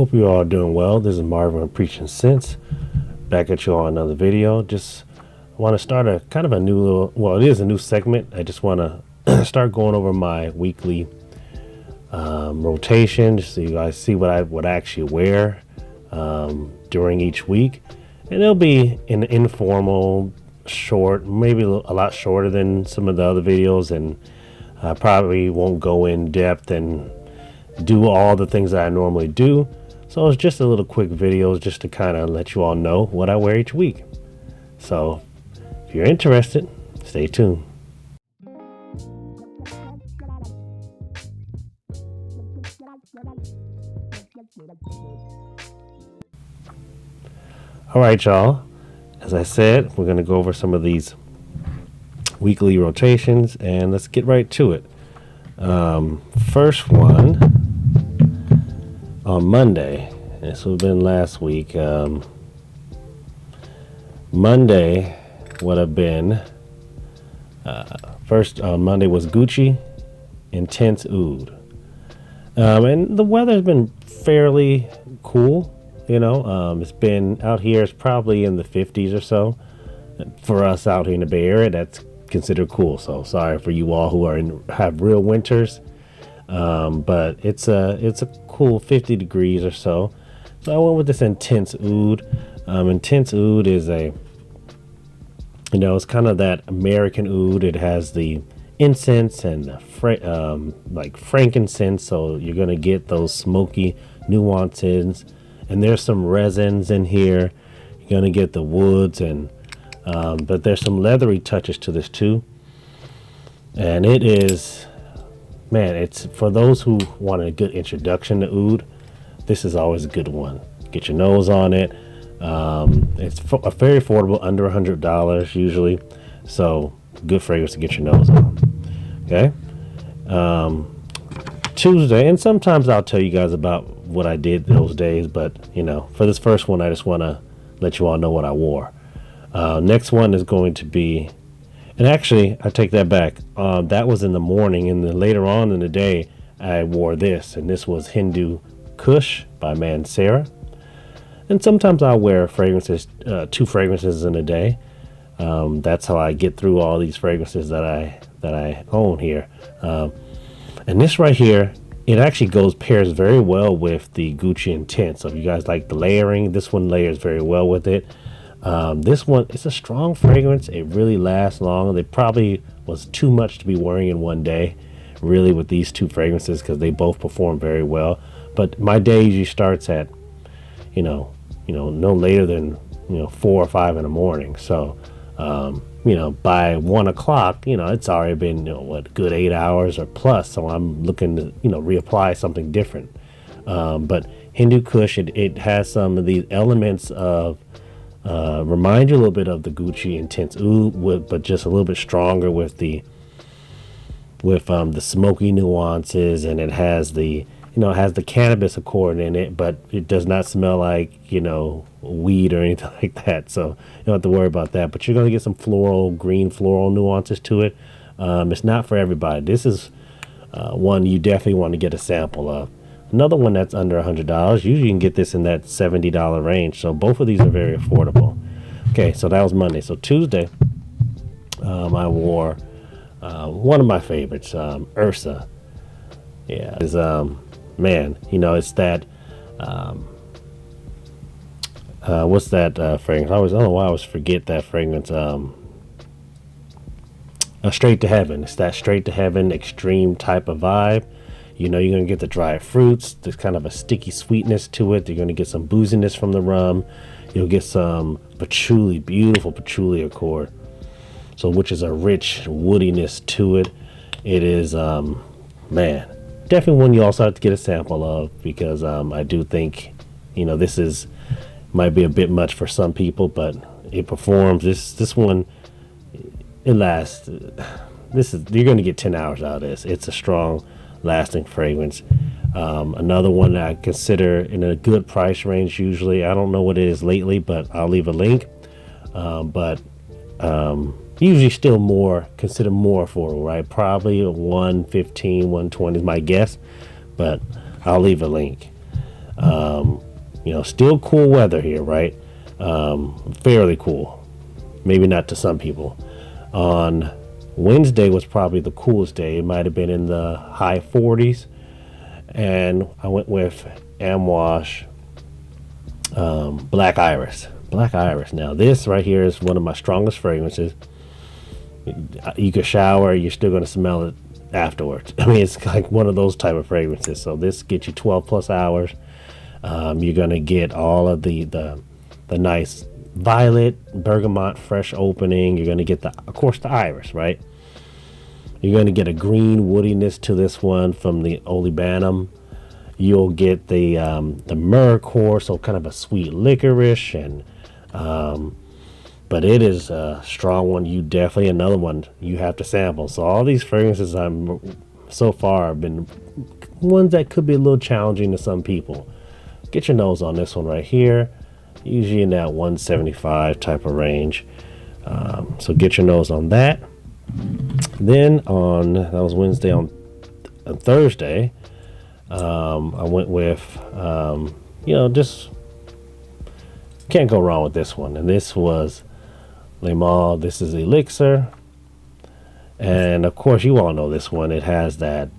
Hope you all are doing well. This is Marvin Preaching Sense, back at you on another video. Just want to start a kind of a new little, well, it is a new segment. I just want to start going over my weekly rotation, just so you guys see what I would actually wear during each week. And it'll be an informal, short, maybe a lot shorter than some of the other videos, and I probably won't go in depth and do all the things that I normally do. So it's just a little quick video just to kind of let you all know what I wear each week. So if you're interested, stay tuned. All right, y'all. As I said, we're going to go over some of these weekly rotations, and let's get right to it. First one on Monday. This would have been last week. Monday would have been first on Monday was Gucci Intense Oud. And the weather's been fairly cool. It's been out here, it's probably in the 50s or so. For us out here in the Bay Area, that's considered cool. So sorry for you all who have real winters. But it's a cool 50 degrees or so. So I went with this Intense Oud. Intense Oud is it's kind of that American oud. It has the incense and the like frankincense, so you're gonna get those smoky nuances. And there's some resins in here. You're gonna get the woods, and but there's some leathery touches to this too. And it is, man, it's for those who want a good introduction to oud. This is always a good one. Get your nose on it. It's very affordable, under $100 usually. So good fragrance to get your nose on. Okay. Tuesday, and sometimes I'll tell you guys about what I did those days, but for this first one, I just want to let you all know what I wore. Next one is going to be, and actually I take that back. That was in the morning, and then later on in the day I wore this, and this was Hindu Kush by Mancera. And sometimes I'll wear fragrances, 2 fragrances in a day. That's how I get through all these fragrances that I own here. And this right here, it actually pairs very well with the Gucci Intense. So if you guys like the layering, this one layers very well with it. This one, it's a strong fragrance. It really lasts long. It probably was too much to be wearing in one day, really, with these 2 fragrances, because they both perform very well. But my day usually starts at, no later than 4 or 5 in the morning. So by 1 o'clock, it's already been a good 8 hours or plus. So I'm looking to reapply something different. But Hindu Kush, it has some of these elements of remind you a little bit of the Gucci Intense Oud, but just a little bit stronger with the smoky nuances, and it has the cannabis accord in it, but it does not smell like weed or anything like that. So you don't have to worry about that. But you're gonna get some green floral nuances to it. It's not for everybody. This is one you definitely want to get a sample of. Another one that's under $100. Usually you can get this in that $70 range. So both of these are very affordable. Okay, so that was Monday. So Tuesday, I wore one of my favorites, Ursa. Yeah, it's it's that what's that fragrance? I don't know why I always forget that fragrance. Straight to Heaven. It's that Straight to Heaven extreme type of vibe. You're gonna get the dried fruits. There's kind of a sticky sweetness to it. You're gonna get some booziness from the rum. You'll get some patchouli, beautiful patchouli accord. So, which is a rich woodiness to it. It is, definitely one you also have to get a sample of, because I do think, this might be a bit much for some people, but it performs. This one, it lasts. You're going to get 10 hours out of this. It's a strong, lasting fragrance. Another one that I consider in a good price range usually. I don't know what it is lately, but I'll leave a link. But usually still consider more affordable, right? Probably a 115, 120 is my guess, but I'll leave a link. Still cool weather here, right? Fairly cool. Maybe not to some people. On Wednesday was probably the coolest day. It might have been in the high 40s. And I went with Amouage Black Iris. Black Iris. Now, this right here is one of my strongest fragrances. You could shower, you're still going to smell it afterwards. I mean, it's like one of those type of fragrances. So this gets you 12 plus hours. You're going to get all of the nice violet, bergamot, fresh opening. You're going to get of course, the iris, right? You're going to get a green woodiness to this one from the olibanum. You'll get the myrrh core, so kind of a sweet licorice, and but it is a strong one. You definitely, another one you have to sample. So all these fragrances so far have been ones that could be a little challenging to some people. Get your nose on this one right here, usually in that 175 type of range. So get your nose on that. Then that was Wednesday. On Thursday, I went with, just can't go wrong with this one. And this was Le Male. This is Elixir. And of course, you all know this one. It has that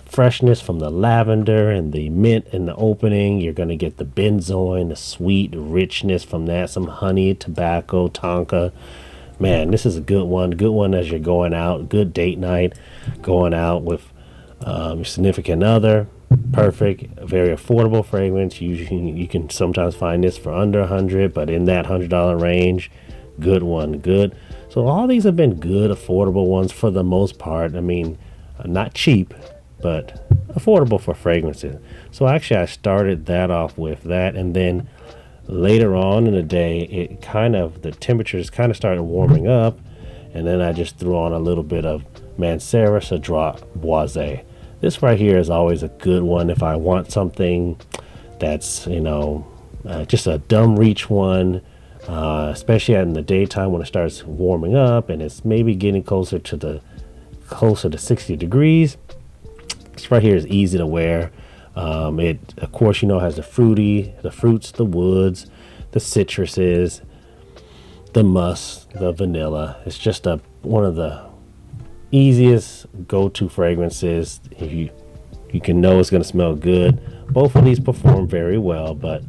freshness from the lavender and the mint in the opening. You're going to get the benzoin, the sweet richness from that, some honey, tobacco, tonka. Man, this is a good one. Good one as you're going out. Good date night, going out with your significant other. Perfect, very affordable fragrance. You can sometimes find this for under $100, but in that $100 range, good one. Good. So all these have been good, affordable ones for the most part. I mean, not cheap, but affordable for fragrances. So actually, I started that off with that, and then later on in the day, the temperatures kind of started warming up, and then I just threw on a little bit of Mancera, Cedrat, Boise. This right here is always a good one if I want something that's just a dumb reach one, especially in the daytime when it starts warming up and it's maybe getting closer to 60 degrees. This right here is easy to wear. It, of course, has the fruits, the woods, the citruses, the musk, the vanilla. It's just one of the easiest go-to fragrances. You can know it's going to smell good. Both of these perform very well, but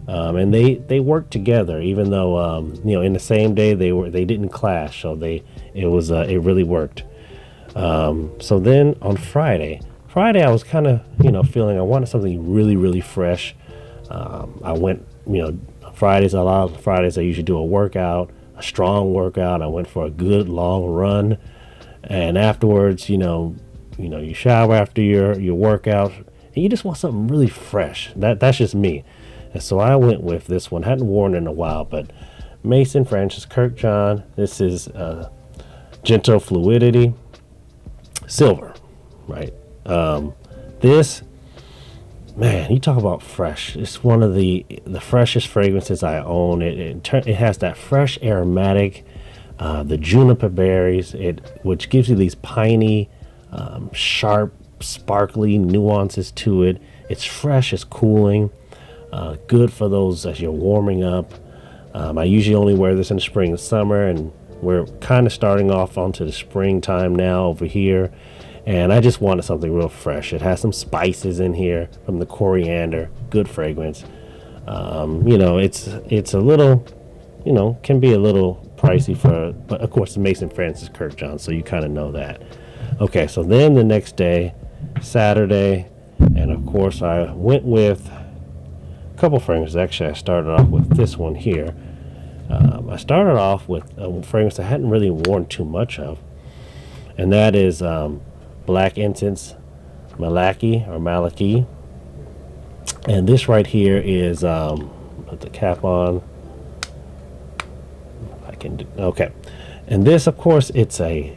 and they work together. Even though in the same day they didn't clash, so it really worked. So then on Friday I was kind of feeling I wanted something really, really fresh. I went Fridays, a lot of Fridays I usually do a strong workout. I went for a good long run, and afterwards you shower after your workout and you just want something really fresh. That's just me. And so I went with this one. Hadn't worn it in a while, but Maison Francis Kurkdjian. This is Gentle Fluidity Silver, right? This, man, you talk about fresh. It's one of the freshest fragrances I own. It has that fresh aromatic, the juniper berries, which gives you these piney, sharp, sparkly nuances to it. It's fresh, it's cooling, good for those as you're warming up. I usually only wear this in the spring and summer, and we're kind of starting off onto the springtime now over here. And I just wanted something real fresh. It has some spices in here from the coriander. Good fragrance. It's a little, can be a little pricey but of course, it's Maison Francis Kurkdjian, so you kind of know that. Okay, so then the next day, Saturday, and of course I went with a couple fragrances. Actually, I started off with this one here. I started off with a fragrance I hadn't really worn too much of, and that is Black Incense Malaki. And this right here is put the cap on. I can do okay. And this, of course, it's kind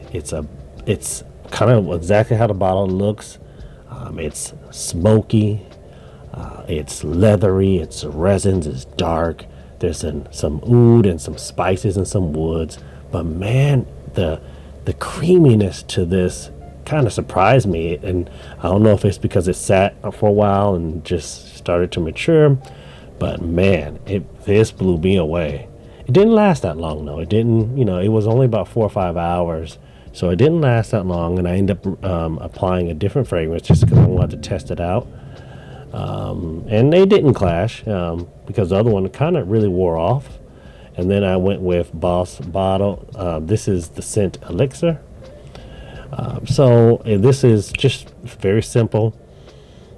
of exactly how the bottle looks. It's smoky, it's leathery, it's resins, it's dark. There's some oud and some spices and some woods. But man, the creaminess to this kind of surprised me. And I don't know if it's because it sat for a while and just started to mature, but man, this blew me away. It didn't last that long though. It didn't, it was only about 4 or 5 hours, so it didn't last that long. And I ended up applying a different fragrance just because I wanted to test it out. And they didn't clash because the other one kind of really wore off. And then I went with Boss Bottle. This is the scent Elixir. So this is just very simple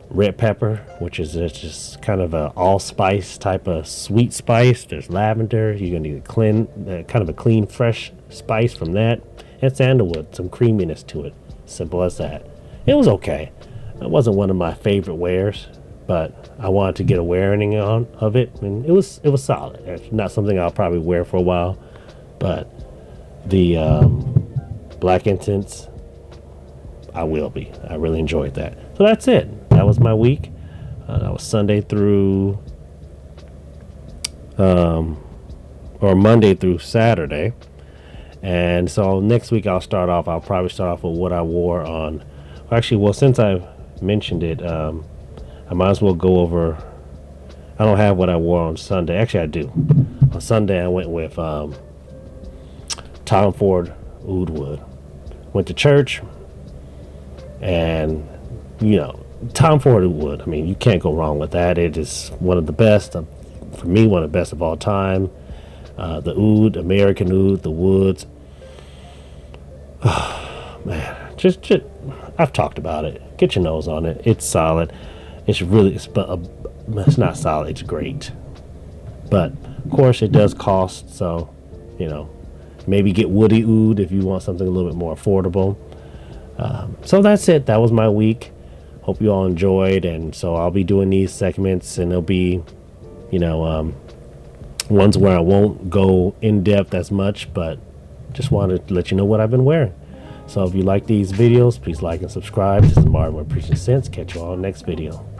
red pepper, which is just kind of a allspice type of sweet spice. There's lavender. You're gonna need kind of a clean, fresh spice from that, and sandalwood, some creaminess to it. Simple as that. It was okay. It wasn't one of my favorite wares, but I wanted to get a wearing on of it, and it was solid. It's not something I'll probably wear for a while, but the black incense, I will be. I really enjoyed that. So that's it. That was my week. That was Sunday through, or Monday through Saturday. And so next week I'll probably start off with what I wore on. Actually, well, since I've mentioned it, I might as well go over. I don't have what I wore on Sunday. Actually, I do. On Sunday I went with Ford Oud Wood. Went to church, and Ford Oud Wood, I mean, you can't go wrong with that. It is one of the best, for me, one of the best of all time. The Oud, American Oud, the Woods. Oh, man, just I've talked about it. Get your nose on it. It's solid. It's not solid. It's great. But of course, it does cost. So, maybe get Woody Oud if you want something a little bit more affordable. So that's it. That was my week. Hope you all enjoyed. And so I'll be doing these segments, and they'll be, ones where I won't go in depth as much, but just wanted to let you know what I've been wearing. So if you like these videos, please like and subscribe. This is Marvin with Preaching Sense. Catch you all in the next video.